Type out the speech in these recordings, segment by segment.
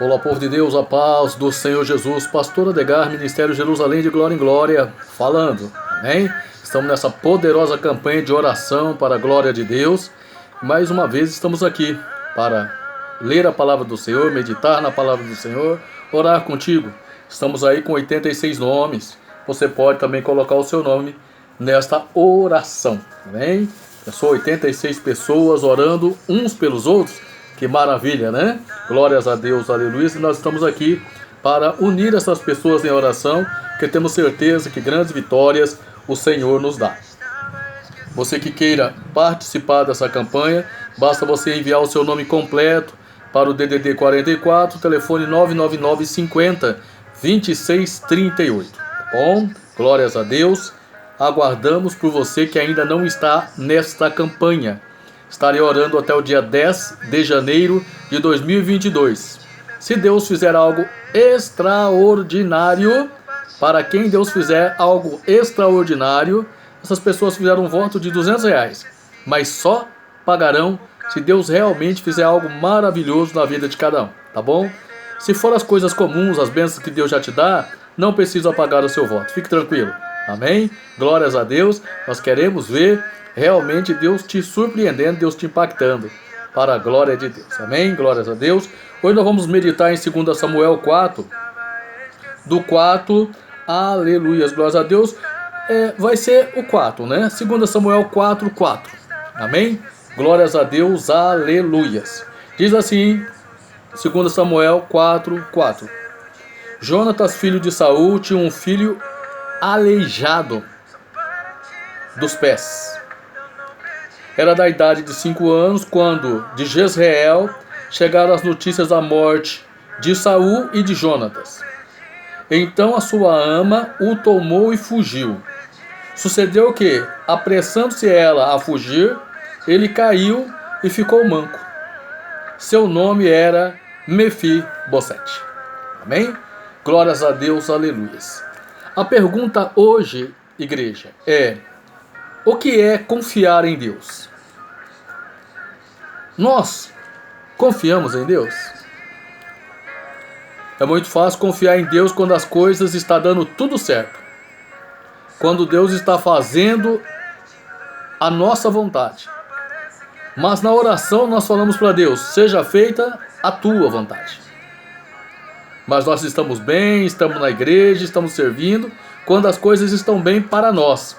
Olá, povo de Deus, a paz do Senhor Jesus, Pastor Adegar, Ministério Jerusalém de Glória em Glória, falando, amém? Estamos nessa poderosa campanha de oração para a glória de Deus. Mais uma vez estamos aqui para ler a palavra do Senhor, meditar na palavra do Senhor, orar contigo. Estamos aí com 86 nomes. Você pode também colocar o seu nome nesta oração, amém? São 86 pessoas orando uns pelos outros. Que maravilha, né? Glórias a Deus, aleluia. E nós estamos aqui para unir essas pessoas em oração, porque temos certeza que grandes vitórias o Senhor nos dá. Você que queira participar dessa campanha, basta você enviar o seu nome completo para o DDD 44, telefone 999 50 2638. Tá bom? Glórias a Deus. Aguardamos por você que ainda não está nesta campanha. Estarei orando até o dia 10 de janeiro de 2022. Se Deus fizer algo extraordinário, para quem Deus fizer algo extraordinário, essas pessoas fizeram um voto de R$200, mas só pagarão se Deus realmente fizer algo maravilhoso na vida de cada um, tá bom? Se for as coisas comuns, as bênçãos que Deus já te dá, não precisa pagar o seu voto. Fique tranquilo. Amém? Glórias a Deus. Nós queremos ver realmente Deus te surpreendendo, Deus te impactando, para a glória de Deus. Amém? Glórias a Deus. Hoje nós vamos meditar em 2 Samuel 4, do 4, aleluias, glórias a Deus. Vai ser o 4, né? 2 Samuel 4, 4. Amém? Glórias a Deus, aleluias. Diz assim, 2 Samuel 4, 4. Jonatas, filho de Saul, tinha um filho aleijado dos pés. Era da idade de 5 anos quando de Jezreel chegaram as notícias da morte de Saul e de Jonatas. Então a sua ama o tomou e fugiu. Sucedeu que, apressando-se ela a fugir, ele caiu e ficou manco. Seu nome era Mefibosete. Amém? Glórias a Deus, aleluias. A pergunta hoje, igreja, é: o que é confiar em Deus? Nós confiamos em Deus? É muito fácil confiar em Deus quando as coisas estão dando tudo certo. Quando Deus está fazendo a nossa vontade. Mas na oração nós falamos para Deus: seja feita a tua vontade. Mas nós estamos bem, estamos na igreja, estamos servindo, quando as coisas estão bem para nós.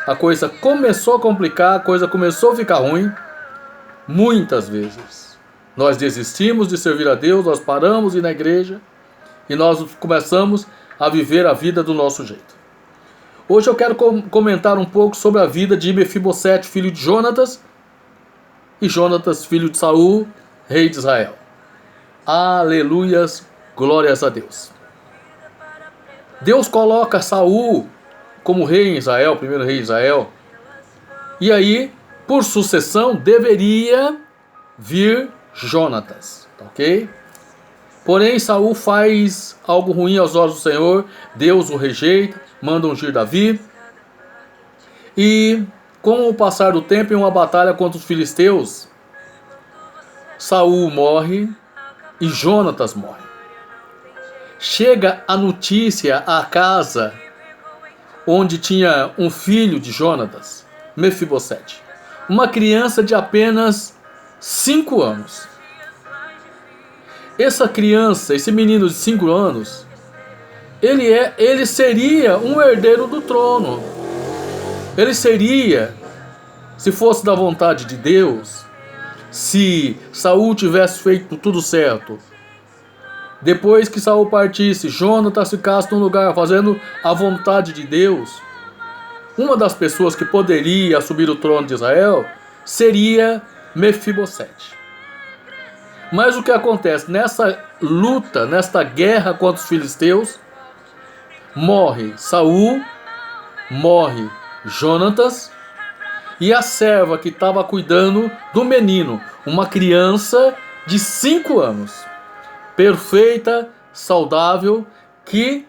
A coisa começou a complicar, a coisa começou a ficar ruim. Muitas vezes nós desistimos de servir a Deus, nós paramos de ir na igreja e nós começamos a viver a vida do nosso jeito. Hoje eu quero comentar um pouco sobre a vida de Mefibosete, filho de Jonatas, e Jonatas, filho de Saul, rei de Israel. Aleluias, glórias a Deus. Deus coloca Saul como rei em Israel, primeiro rei de Israel. E aí, por sucessão, deveria vir Jonatas, ok? Porém, Saul faz algo ruim aos olhos do Senhor. Deus o rejeita, manda ungir Davi. E com o passar do tempo, em uma batalha contra os filisteus, Saul morre e Jonatas morre. Chega a notícia à casa onde tinha um filho de Jonatas, Mefibosete, uma criança de apenas 5 anos. Essa criança, esse menino de 5 anos, ele seria um herdeiro do trono. Ele seria, se fosse da vontade de Deus, se Saul tivesse feito tudo certo, depois que Saul partisse, Jonatas ficasse num lugar fazendo a vontade de Deus, uma das pessoas que poderia assumir o trono de Israel seria Mefibosete. Mas o que acontece? Nessa luta, nesta guerra contra os filisteus, morre Saul, morre Jonatas, e a serva que estava cuidando do menino, uma criança de 5 anos, perfeita, saudável, que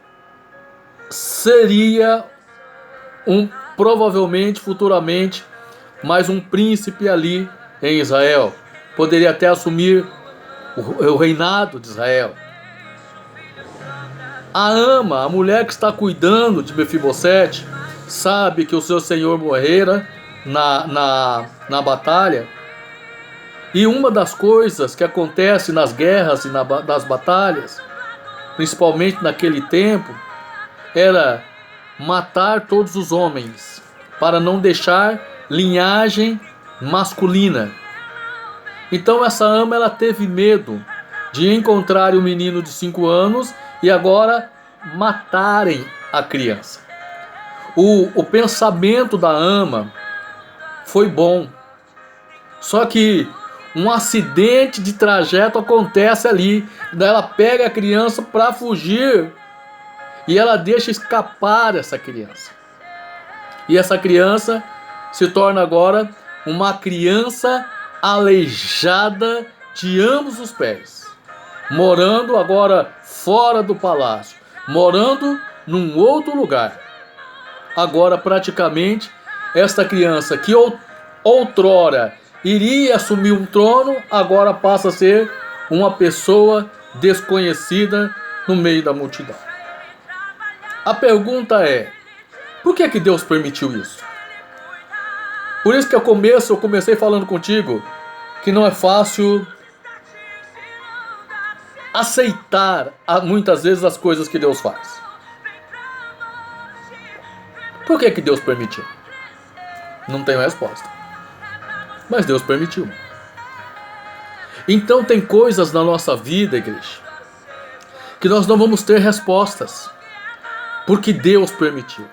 seria provavelmente, futuramente, mais um príncipe ali em Israel. Poderia até assumir o reinado de Israel. A ama, a mulher que está cuidando de Mefibosete, sabe que o seu senhor morrera na batalha. E uma das coisas que acontece nas guerras e nas batalhas, principalmente naquele tempo, era matar todos os homens, para não deixar linhagem masculina. Então essa ama, ela teve medo de encontrar um menino de 5 anos e agora matarem a criança. O pensamento da ama foi bom, só que um acidente de trajeto acontece ali. Daí ela pega a criança para fugir e ela deixa escapar essa criança. E essa criança se torna agora uma criança aleijada de ambos os pés, morando agora fora do palácio, morando num outro lugar. Agora praticamente esta criança que outrora iria assumir um trono, agora passa a ser uma pessoa desconhecida no meio da multidão. A pergunta é: por que Deus permitiu isso? Por isso que eu comecei falando contigo que não é fácil aceitar muitas vezes as coisas que Deus faz. Por que Deus permitiu? Não tenho resposta. Mas Deus permitiu. Então tem coisas na nossa vida, igreja, que nós não vamos ter respostas, porque Deus permitiu.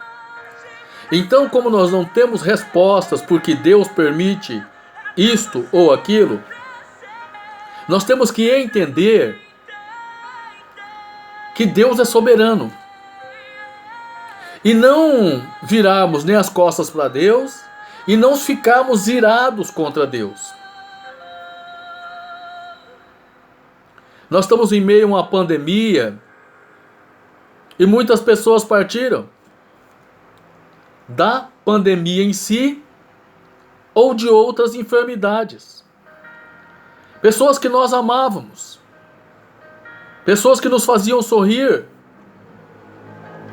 Então, como nós não temos respostas porque Deus permite isto ou aquilo, nós temos que entender que Deus é soberano. E não virarmos nem as costas para Deus e não ficarmos irados contra Deus. Nós estamos em meio a uma pandemia e muitas pessoas partiram da pandemia em si ou de outras enfermidades. Pessoas que nós amávamos, pessoas que nos faziam sorrir.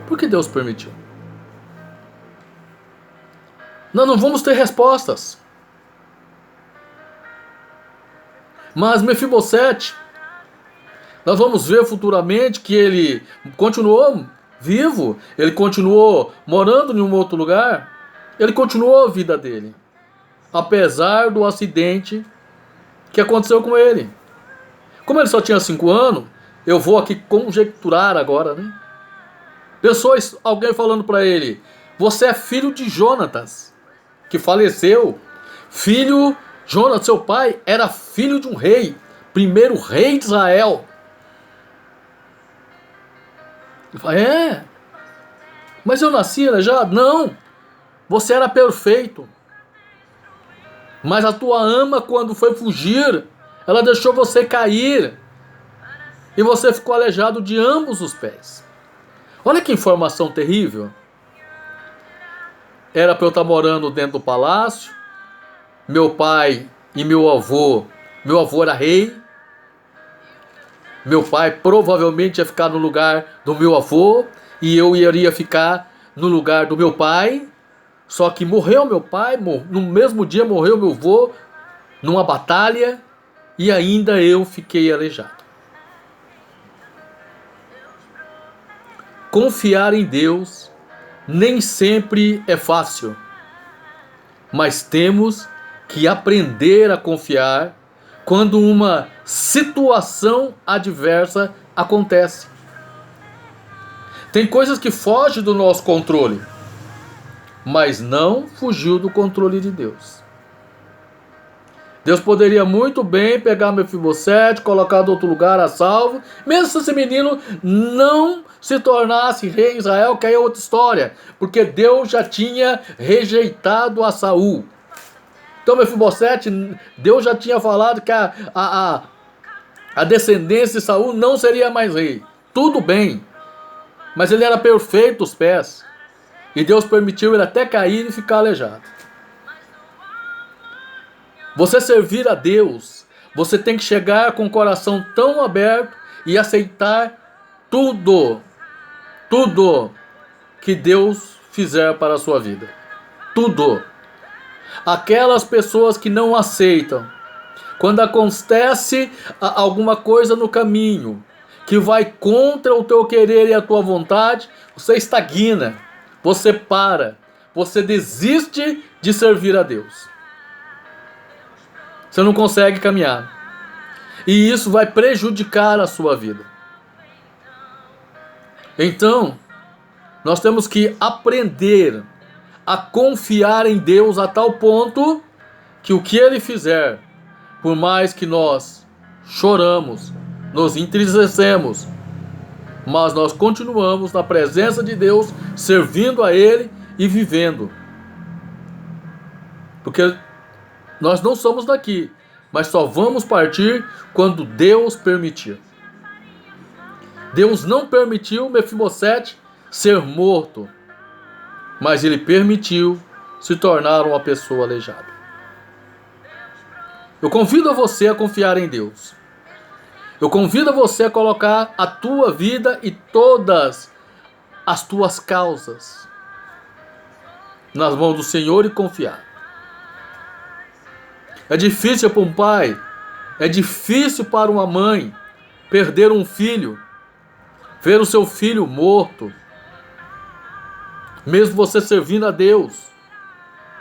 Por que Deus permitiu? Nós não vamos ter respostas. Mas Mefibosete, nós vamos ver futuramente que ele continuou vivo, ele continuou morando em um outro lugar, ele continuou a vida dele, apesar do acidente que aconteceu com ele. Como ele só tinha 5 anos, eu vou aqui conjecturar agora, né? Pensou alguém falando para ele: você é filho de Jonatas, que faleceu. Jonatas, seu pai, era filho de um rei, primeiro rei de Israel. Ele fala: mas eu nasci já? Não, você era perfeito. Mas a tua ama, quando foi fugir, ela deixou você cair. E você ficou aleijado de ambos os pés. Olha que informação terrível. Era para eu estar morando dentro do palácio. Meu pai e meu avô era rei. Meu pai provavelmente ia ficar no lugar do meu avô e eu iria ficar no lugar do meu pai. Só que morreu meu pai, no mesmo dia morreu meu avô numa batalha e ainda eu fiquei aleijado. Confiar em Deus nem sempre é fácil, mas temos que aprender a confiar quando uma situação adversa acontece. Tem coisas que fogem do nosso controle, mas não fugiu do controle de Deus. Deus poderia muito bem pegar Mefibosete, colocar em outro lugar a salvo, mesmo se esse menino não se tornasse rei em Israel, que aí é outra história, porque Deus já tinha rejeitado a Saul. Então Mefibosete, Deus já tinha falado que a descendência de Saul não seria mais rei. Tudo bem, mas ele era perfeito os pés, e Deus permitiu ele até cair e ficar aleijado. Você servir a Deus, Você tem que chegar com o coração tão aberto e aceitar tudo que Deus fizer para a sua vida. Tudo. Aquelas pessoas que não aceitam, quando acontece alguma coisa no caminho que vai contra o teu querer e a tua vontade, você estagna, você para, você desiste de servir a Deus. Você não consegue caminhar. E isso vai prejudicar a sua vida. Então, nós temos que aprender a confiar em Deus a tal ponto que o que Ele fizer, por mais que nós choramos, nos entristecemos, mas nós continuamos na presença de Deus, servindo a Ele e vivendo. Porque nós não somos daqui, mas só vamos partir quando Deus permitir. Deus não permitiu Mefibosete ser morto, mas Ele permitiu se tornar uma pessoa aleijada. Eu convido você a confiar em Deus. Eu convido você a colocar a tua vida e todas as tuas causas nas mãos do Senhor e confiar. É difícil para um pai, é difícil para uma mãe perder um filho, ver o seu filho morto, mesmo você servindo a Deus,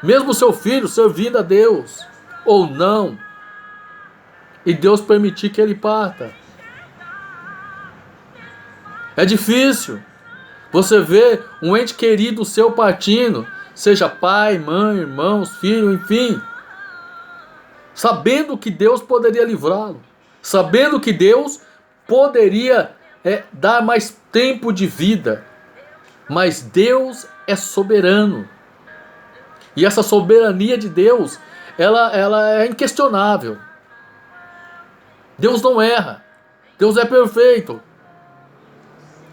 mesmo o seu filho servindo a Deus, ou não, e Deus permitir que ele parta. É difícil você ver um ente querido seu partindo, seja pai, mãe, irmãos, filho, enfim, sabendo que Deus poderia livrá-lo, sabendo que Deus poderia dar mais tempo de vida, mas Deus é soberano, e essa soberania de Deus, ela é inquestionável. Deus não erra, Deus é perfeito.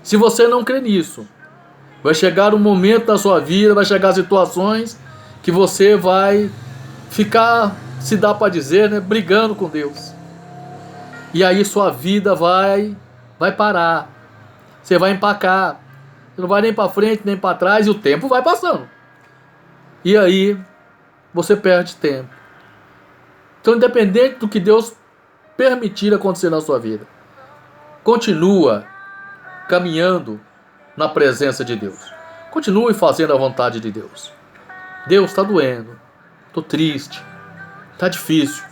Se você não crê nisso, vai chegar um momento da sua vida, vai chegar situações que você vai ficar, se dá para dizer, né, brigando com Deus. E aí sua vida vai parar. Você vai empacar. Você não vai nem para frente, nem para trás, e o tempo vai passando. E aí você perde tempo. Então, independente do que Deus permitir acontecer na sua vida, continua caminhando na presença de Deus. Continue fazendo a vontade de Deus. Deus, está doendo, estou triste, está difícil,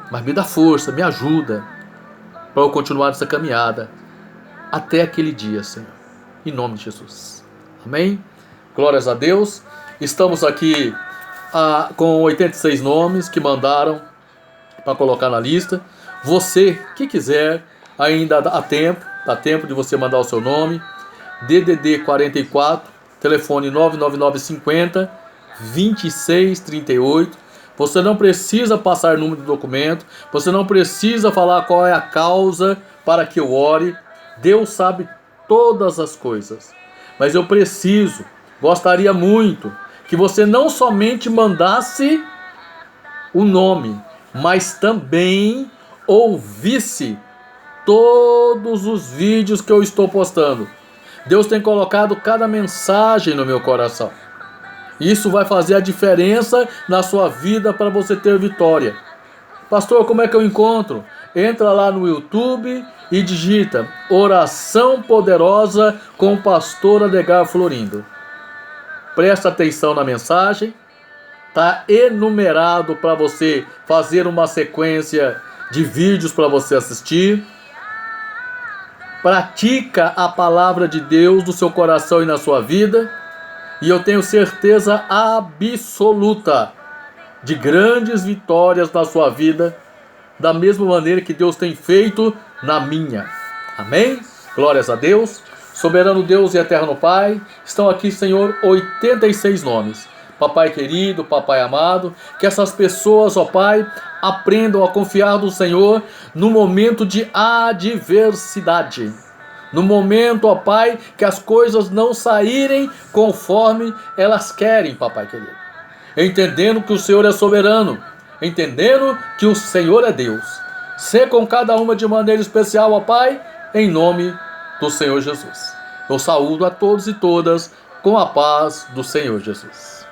mas me dá força, me ajuda para eu continuar nessa caminhada até aquele dia, Senhor. Em nome de Jesus. Amém? Glórias a Deus. Estamos aqui com 86 nomes que mandaram para colocar na lista. Você que quiser, ainda dá tempo de você mandar o seu nome. DDD 44, telefone 99950 2638. Você não precisa passar número de documento, você não precisa falar qual é a causa para que eu ore. Deus sabe todas as coisas. Mas eu gostaria muito que você não somente mandasse o nome, mas também ouvisse todos os vídeos que eu estou postando. Deus tem colocado cada mensagem no meu coração. Isso vai fazer a diferença na sua vida para você ter vitória. Pastor, como é que eu encontro? Entra lá no YouTube e digita Oração Poderosa com o Pastor Adegar Florindo. Presta atenção na mensagem. Está enumerado para você fazer uma sequência de vídeos para você assistir. Pratica a palavra de Deus no seu coração e na sua vida. E eu tenho certeza absoluta de grandes vitórias na sua vida, da mesma maneira que Deus tem feito na minha. Amém? Glórias a Deus. Soberano Deus e eterno Pai, estão aqui, Senhor, 86 nomes. Papai querido, papai amado, que essas pessoas, ó Pai, aprendam a confiar no Senhor no momento de adversidade. No momento, ó Pai, que as coisas não saírem conforme elas querem, papai querido. Entendendo que o Senhor é soberano, entendendo que o Senhor é Deus. Sê com cada uma de maneira especial, ó Pai, em nome do Senhor Jesus. Eu saúdo a todos e todas com a paz do Senhor Jesus.